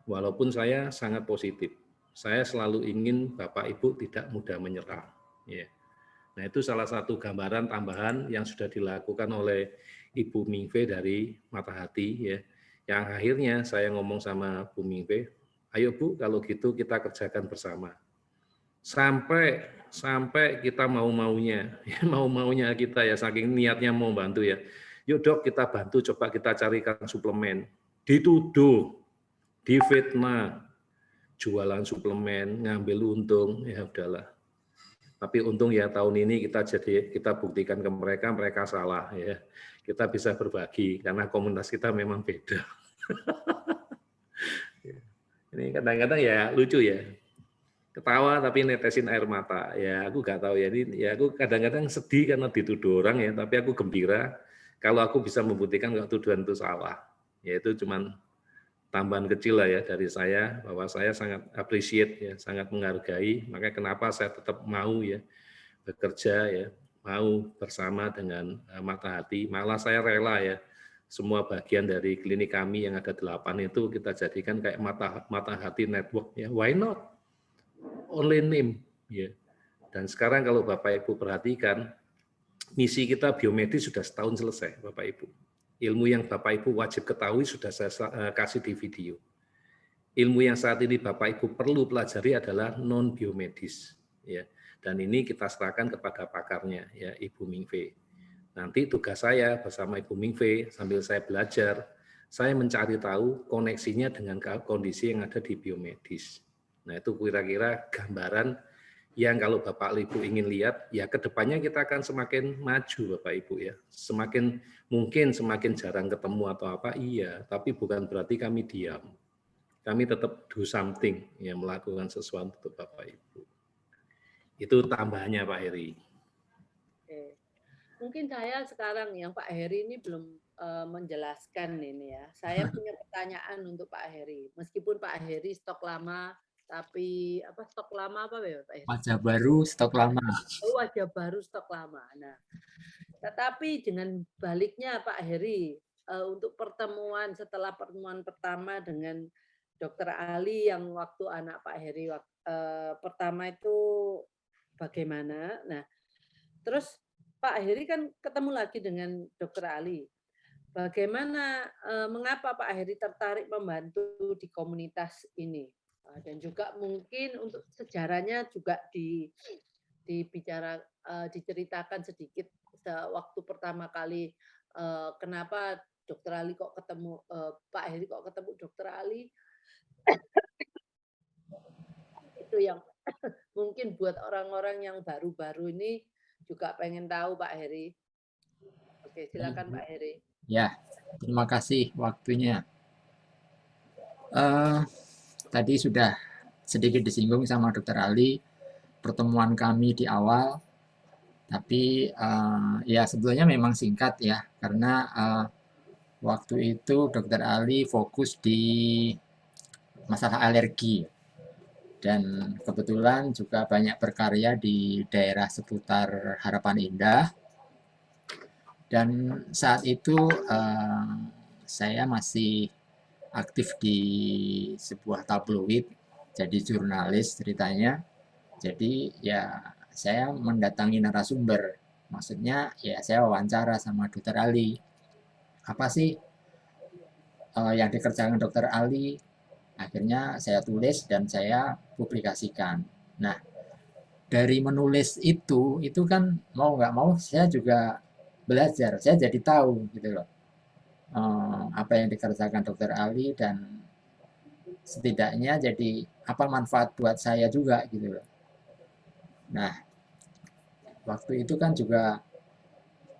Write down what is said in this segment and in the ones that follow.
walaupun saya sangat positif. Saya selalu ingin Bapak Ibu tidak mudah menyerah. Ya. Nah, itu salah satu gambaran tambahan yang sudah dilakukan oleh Ibu Mingve dari Mata Hati, ya. Yang akhirnya saya ngomong sama Bu Mingve, ayo Bu, kalau gitu kita kerjakan bersama. Sampai sampai kita mau-maunya, mau-maunya kita ya, saking niatnya mau bantu ya. Yuk dok, kita bantu, coba kita carikan suplemen. Dituduh, difitnah, jualan suplemen, ngambil untung, ya udahlah. Tapi untung ya tahun ini kita buktikan ke mereka, mereka salah ya. Kita bisa berbagi karena komunitas kita memang beda. Ini kadang-kadang ya lucu ya, ketawa tapi netesin air mata. Ya aku nggak tahu ya, ini ya aku kadang-kadang sedih karena dituduh orang ya, tapi aku gembira kalau aku bisa membuktikan kalau tuduhan itu salah. Ya itu cuman tambahan kecil lah ya dari saya, bahwa saya sangat appreciate ya, sangat menghargai, makanya kenapa saya tetap mau ya bekerja ya, mau bersama dengan Mata Hati, malah saya rela ya, semua bagian dari klinik kami yang ada 8 itu kita jadikan kayak Mata Hati Network ya, why not? Only name ya. Dan sekarang kalau Bapak Ibu perhatikan, misi kita biomedis sudah setahun selesai Bapak Ibu. Ilmu yang Bapak Ibu wajib ketahui sudah saya kasih di video. Ilmu yang saat ini Bapak Ibu perlu pelajari adalah non biomedis ya. Dan ini kita serahkan kepada pakarnya ya, Ibu Mingve. Nanti tugas saya bersama Ibu Mingve sambil saya belajar, saya mencari tahu koneksinya dengan kondisi yang ada di biomedis. Nah, itu kira-kira gambaran yang kalau Bapak Ibu ingin lihat, ya kedepannya kita akan semakin maju Bapak Ibu ya. Semakin mungkin semakin jarang ketemu atau apa, iya, tapi bukan berarti kami diam. Kami tetap do something, ya melakukan sesuatu untuk Bapak Ibu. Itu tambahannya Pak Heri. Oke. Mungkin saya sekarang yang Pak Heri ini belum menjelaskan ini ya. Saya punya pertanyaan untuk Pak Heri. Meskipun Pak Heri stok lama, tapi apa stok lama apa ya Pak Heri? Wajah baru, stok lama. Wajah baru, stok lama. Nah, tetapi dengan baliknya Pak Heri, untuk pertemuan setelah pertemuan pertama dengan Dokter Ali yang waktu anak Pak Heri pertama itu bagaimana? Nah, terus Pak Heri kan ketemu lagi dengan Dokter Ali. Bagaimana, mengapa Pak Heri tertarik membantu di komunitas ini? Dan juga mungkin untuk sejarahnya juga diceritakan sedikit waktu pertama kali kenapa Dokter Ali kok ketemu Pak Heri kok ketemu Dokter Ali. Itu yang mungkin buat orang-orang yang baru-baru ini juga pengen tahu Pak Heri. Oke, silakan Pak Heri. Ya, terima kasih waktunya. Tadi sudah sedikit disinggung sama Dokter Ali pertemuan kami di awal, tapi ya sebetulnya memang singkat ya, karena waktu itu Dokter Ali fokus di masalah alergi dan kebetulan juga banyak berkarya di daerah seputar Harapan Indah. Dan saat itu saya masih aktif di sebuah tabloid, jadi jurnalis ceritanya. Jadi ya saya mendatangi narasumber, maksudnya ya saya wawancara sama Dokter Ali. Apa sih yang dikerjakan Dokter Ali? Akhirnya saya tulis dan saya publikasikan. Nah, dari menulis itu kan mau nggak mau saya juga belajar, saya jadi tahu gitu loh apa yang dikerjakan Dokter Ali dan setidaknya jadi apa manfaat buat saya juga gitu loh. Nah, waktu itu kan juga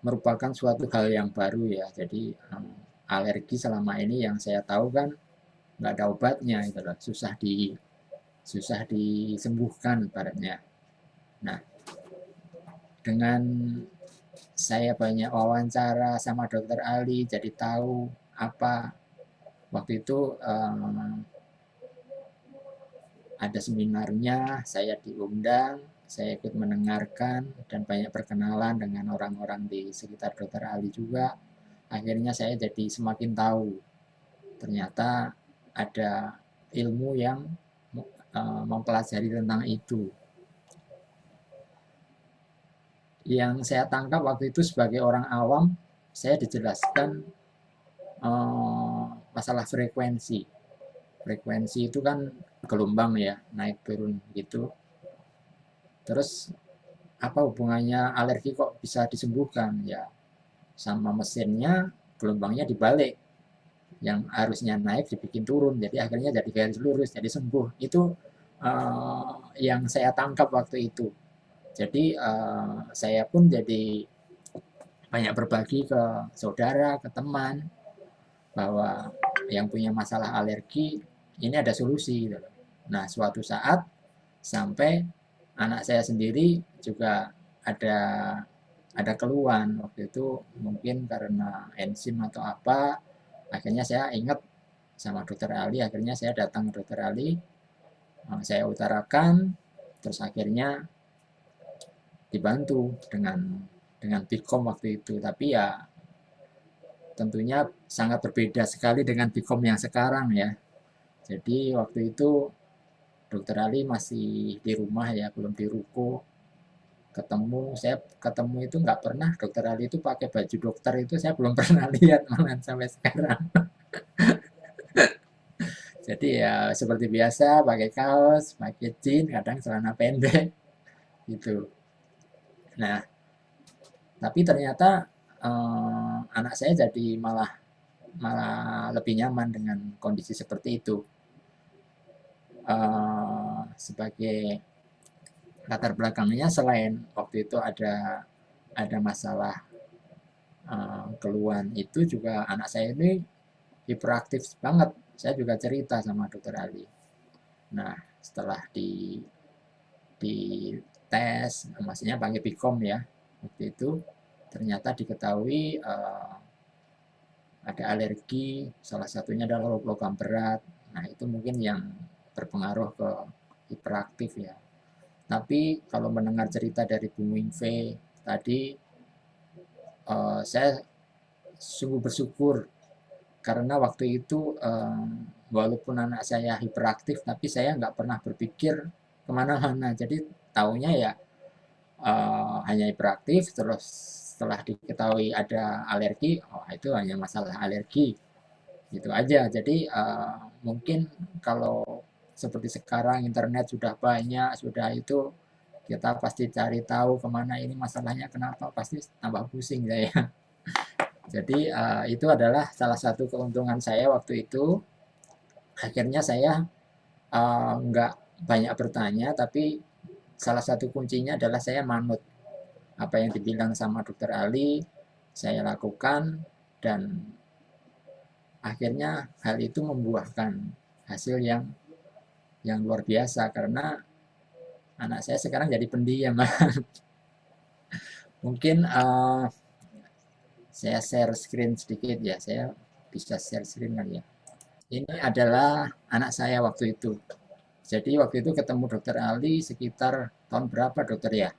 merupakan suatu hal yang baru ya, jadi alergi selama ini yang saya tahu kan nggak ada obatnya gitu loh, susah disembuhkan ibaratnya. Nah, dengan saya banyak wawancara sama Dokter Ali jadi tahu apa waktu itu ada seminarnya, saya diundang, saya ikut mendengarkan dan banyak perkenalan dengan orang-orang di sekitar Dokter Ali juga. Akhirnya saya jadi semakin tahu ternyata ada ilmu yang mempelajari tentang itu. Yang saya tangkap waktu itu sebagai orang awam, saya dijelaskan masalah frekuensi. Frekuensi itu kan gelombang ya, naik turun gitu. Terus apa hubungannya alergi kok bisa disembuhkan? Ya sama mesinnya gelombangnya dibalik. Yang harusnya naik dibikin turun, jadi akhirnya jadi garis lurus, jadi sembuh. Itu yang saya tangkap waktu itu. Jadi saya pun jadi banyak berbagi ke saudara, ke teman, bahwa yang punya masalah alergi ini ada solusi. Nah, suatu saat sampai anak saya sendiri juga ada keluhan waktu itu, mungkin karena enzim atau apa. Akhirnya saya ingat sama dokter Ali, akhirnya saya datang ke dokter Ali, saya utarakan, terus akhirnya dibantu dengan Bicom waktu itu. Tapi ya tentunya sangat berbeda sekali dengan Bicom yang sekarang ya. Jadi waktu itu dokter Ali masih di rumah ya, belum di ruko. Saya ketemu itu nggak pernah dokter Ali itu pakai baju dokter, itu saya belum pernah lihat malah sampai sekarang. Jadi ya seperti biasa, pakai kaos, pakai jeans, kadang celana pendek gitu. Nah, tapi ternyata anak saya jadi malah lebih nyaman dengan kondisi seperti itu. Sebagai latar belakangnya, selain waktu itu ada masalah keluhan, itu juga anak saya ini hiperaktif banget. Saya juga cerita sama dokter Ali. Nah, setelah di tes, maksudnya pakai Bicom ya, waktu itu ternyata diketahui ada alergi, salah satunya adalah logam berat. Nah, itu mungkin yang berpengaruh ke hiperaktif ya. Tapi kalau mendengar cerita dari Bung Wingfe tadi, saya sungguh bersyukur karena waktu itu walaupun anak saya hiperaktif, tapi saya nggak pernah berpikir kemana-mana. Jadi taunya ya hanya hiperaktif, terus setelah diketahui ada alergi, oh itu hanya masalah alergi, gitu aja. Jadi mungkin kalau seperti sekarang internet sudah banyak, sudah itu kita pasti cari tahu kemana ini masalahnya, kenapa, pasti tambah pusing saya. Jadi itu adalah salah satu keuntungan saya waktu itu. Akhirnya saya nggak banyak bertanya, tapi salah satu kuncinya adalah saya manut apa yang dibilang sama dokter Ali, saya lakukan, dan akhirnya hal itu membuahkan hasil yang luar biasa karena anak saya sekarang jadi pendiam. Mungkin saya share screen sedikit ya, saya bisa share screen kan ya. Ini adalah anak saya waktu itu. Jadi waktu itu ketemu dokter Ali sekitar tahun berapa dokter ya?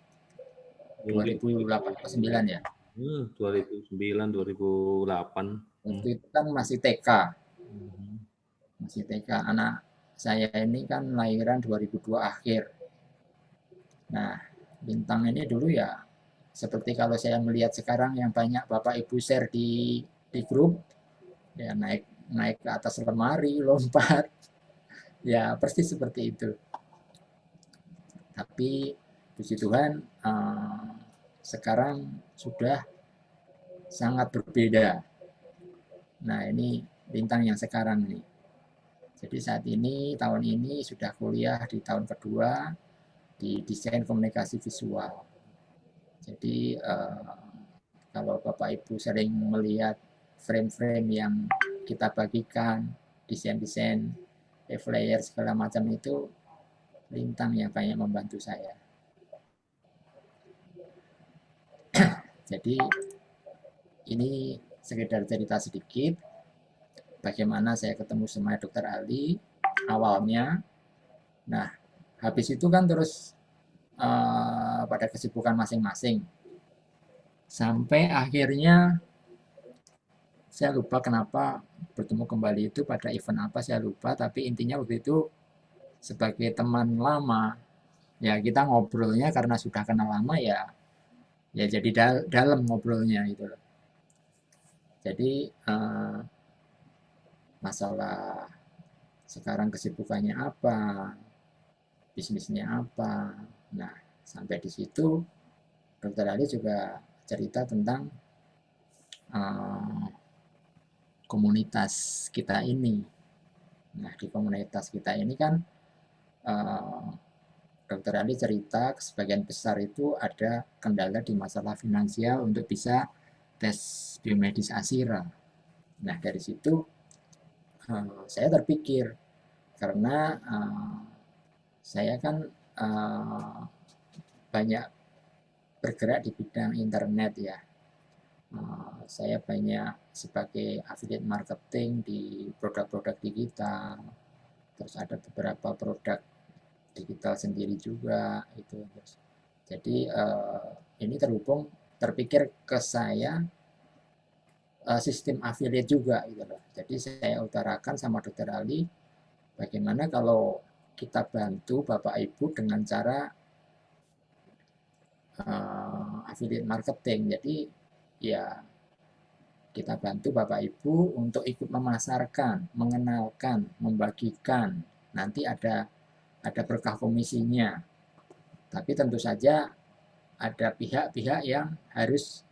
2008 atau 9 ya? 2009, 2008. Waktu itu kan masih TK. Masih TK. Anak saya ini kan lahiran 2002 akhir. Nah, Bintang ini dulu ya seperti kalau saya melihat sekarang yang banyak Bapak Ibu share di grup, ya naik ke atas lemari, lompat. Ya, persis seperti itu. Tapi puji Tuhan sekarang sudah sangat berbeda. Nah, ini Bintang yang sekarang nih. Jadi saat ini, tahun ini sudah kuliah di tahun kedua di desain komunikasi visual. Jadi kalau Bapak Ibu sering melihat frame-frame yang kita bagikan, desain-desain, flyer segala macam itu, Bintang yang banyak membantu saya. Jadi ini sekedar cerita sedikit bagaimana saya ketemu sama dokter Ali awalnya. Nah, habis itu kan terus pada kesibukan masing-masing. Sampai akhirnya saya lupa kenapa bertemu kembali itu pada event apa, saya lupa, tapi intinya waktu itu sebagai teman lama, ya kita ngobrolnya karena sudah kenal lama ya, ya jadi dalam ngobrolnya gitu loh. Jadi masalah sekarang kesibukannya apa, bisnisnya apa. Nah, sampai di situ Dokter Ali juga cerita tentang komunitas kita ini. Nah, di komunitas kita ini kan Dokter Ali cerita sebagian besar itu ada kendala di masalah finansial untuk bisa tes biomedis ASIRA. Nah, dari situ saya terpikir karena saya kan banyak bergerak di bidang internet ya. Saya banyak sebagai affiliate marketing di produk-produk digital, terus ada beberapa produk digital sendiri juga itu. Jadi ini terpikir ke saya sistem affiliate juga gitu loh. Jadi saya utarakan sama Dokter Ali, bagaimana kalau kita bantu Bapak Ibu dengan cara affiliate marketing. Jadi ya kita bantu Bapak Ibu untuk ikut memasarkan, mengenalkan, membagikan. Nanti ada berkah komisinya. Tapi tentu saja ada pihak-pihak yang harus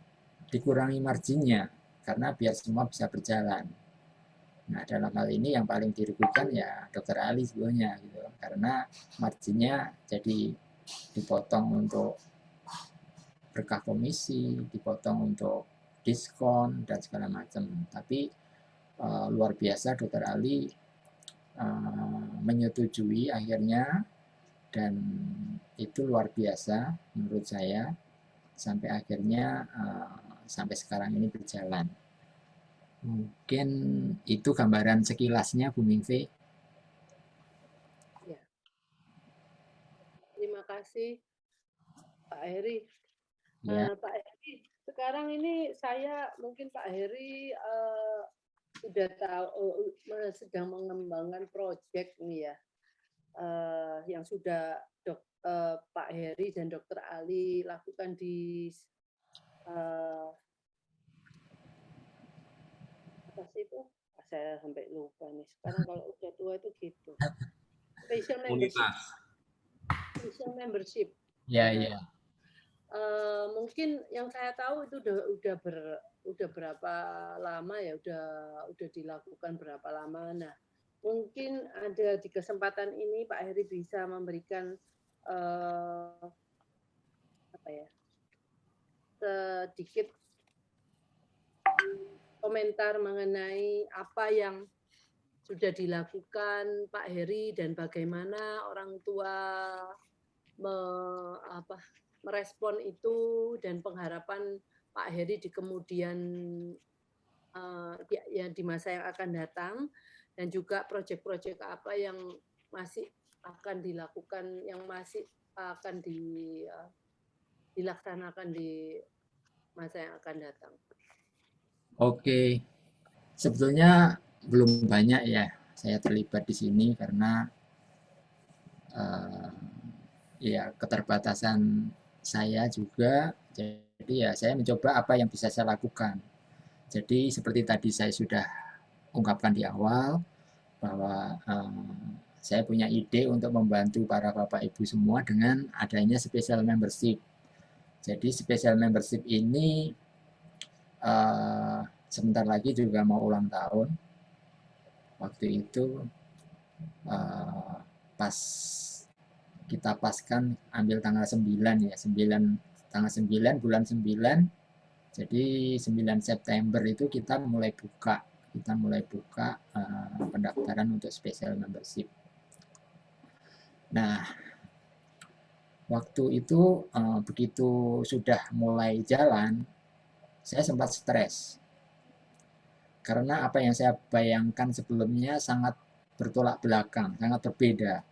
dikurangi marginnya karena biar semua bisa berjalan. Nah, dalam hal ini yang paling dirugikan ya Dokter Ali sebetulnya gitu. Karena marginnya jadi dipotong untuk berkah komisi, dipotong untuk diskon dan segala macam. Tapi luar biasa Dokter Ali menyetujui akhirnya, dan itu luar biasa menurut saya sampai akhirnya sampai sekarang ini berjalan. Mungkin itu gambaran sekilasnya Bu Mingve. Ya. Terima kasih Pak Heri. Ya. Pak Heri, sekarang ini mungkin Pak Heri sudah tahu sedang mengembangkan proyek nih ya, yang sudah Pak Heri dan Dokter Ali lakukan di apa sih itu? Saya sampai lupa nih. Sekarang kalau udah tua itu gitu. Special membership. Ya, ya. Mungkin yang saya tahu itu udah berapa lama ya, udah dilakukan berapa lama. Nah, mungkin ada di kesempatan ini Pak Heri bisa memberikan sedikit komentar mengenai apa yang sudah dilakukan Pak Heri dan bagaimana orang tua merespon itu dan pengharapan Pak Heri di kemudian ya di masa yang akan datang, dan juga proyek-proyek apa yang masih akan dilakukan, yang masih akan dilaksanakan di masa yang akan datang. Oke, sebetulnya belum banyak ya saya terlibat di sini karena ya keterbatasan saya juga. Jadi ya saya mencoba apa yang bisa saya lakukan. Jadi seperti tadi saya sudah ungkapkan di awal bahwa saya punya ide untuk membantu para Bapak Ibu semua dengan adanya special membership. Jadi special membership ini sebentar lagi juga mau ulang tahun. Waktu itu pas kita paskan ambil tanggal 9 ya, tanggal 9 bulan 9. Jadi 9 September itu kita mulai buka pendaftaran untuk special membership. Nah, waktu itu begitu sudah mulai jalan, saya sempat stres. Karena apa yang saya bayangkan sebelumnya sangat bertolak belakang, sangat berbeda.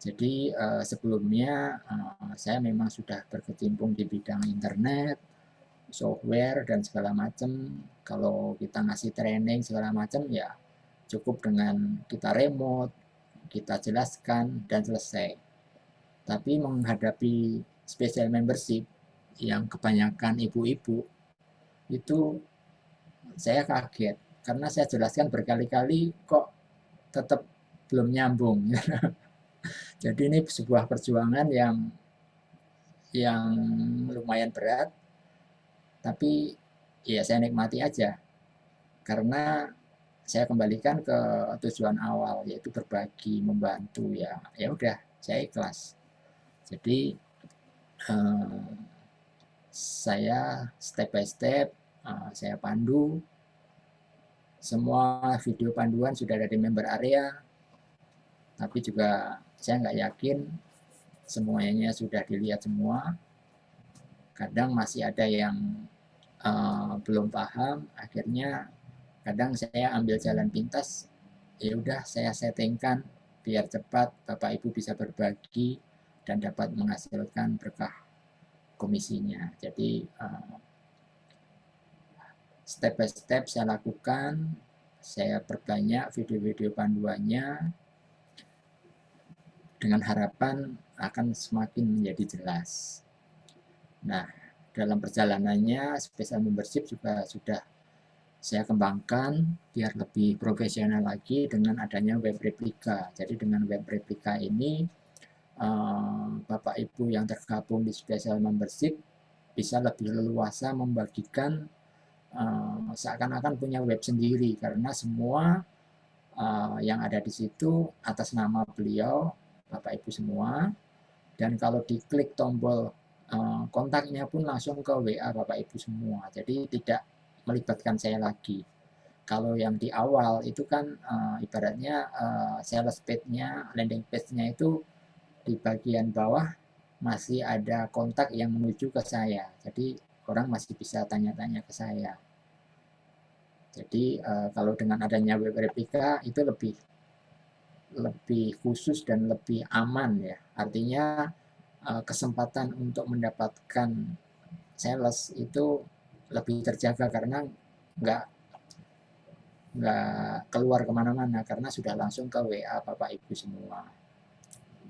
Jadi sebelumnya saya memang sudah berkecimpung di bidang internet, software dan segala macam. Kalau kita ngasih training segala macam ya cukup dengan kita remote, kita jelaskan dan selesai. Tapi menghadapi special membership yang kebanyakan ibu-ibu itu saya kaget karena saya jelaskan berkali-kali kok tetap belum nyambung. Jadi ini sebuah perjuangan yang lumayan berat, tapi ya saya nikmati aja karena saya kembalikan ke tujuan awal yaitu berbagi, membantu ya. Ya udah, saya ikhlas. Jadi saya step by step saya pandu. Semua video panduan sudah ada di member area, tapi juga saya nggak yakin semuanya sudah dilihat semua. Kadang masih ada yang belum paham, akhirnya kadang saya ambil jalan pintas, ya udah saya settingkan biar cepat Bapak Ibu bisa berbagi dan dapat menghasilkan berkah komisinya. Jadi step by step saya lakukan, saya perbanyak video-video panduannya dengan harapan akan semakin menjadi jelas. Nah, dalam perjalanannya special membership juga sudah saya kembangkan biar lebih profesional lagi dengan adanya web replika. Jadi dengan web replika ini Bapak Ibu yang tergabung di special membership bisa lebih leluasa membagikan seakan-akan punya web sendiri karena semua yang ada di situ atas nama beliau Bapak Ibu semua, dan kalau diklik tombol kontaknya pun langsung ke WA Bapak Ibu semua, jadi tidak melibatkan saya lagi. Kalau yang di awal itu kan ibaratnya sales page-nya, landing page-nya itu di bagian bawah masih ada kontak yang menuju ke saya, jadi orang masih bisa tanya-tanya ke saya. Jadi kalau dengan adanya web replika itu lebih khusus dan lebih aman ya. Artinya kesempatan untuk mendapatkan sales itu lebih terjaga karena nggak keluar kemana-mana karena sudah langsung ke WA Bapak Ibu semua.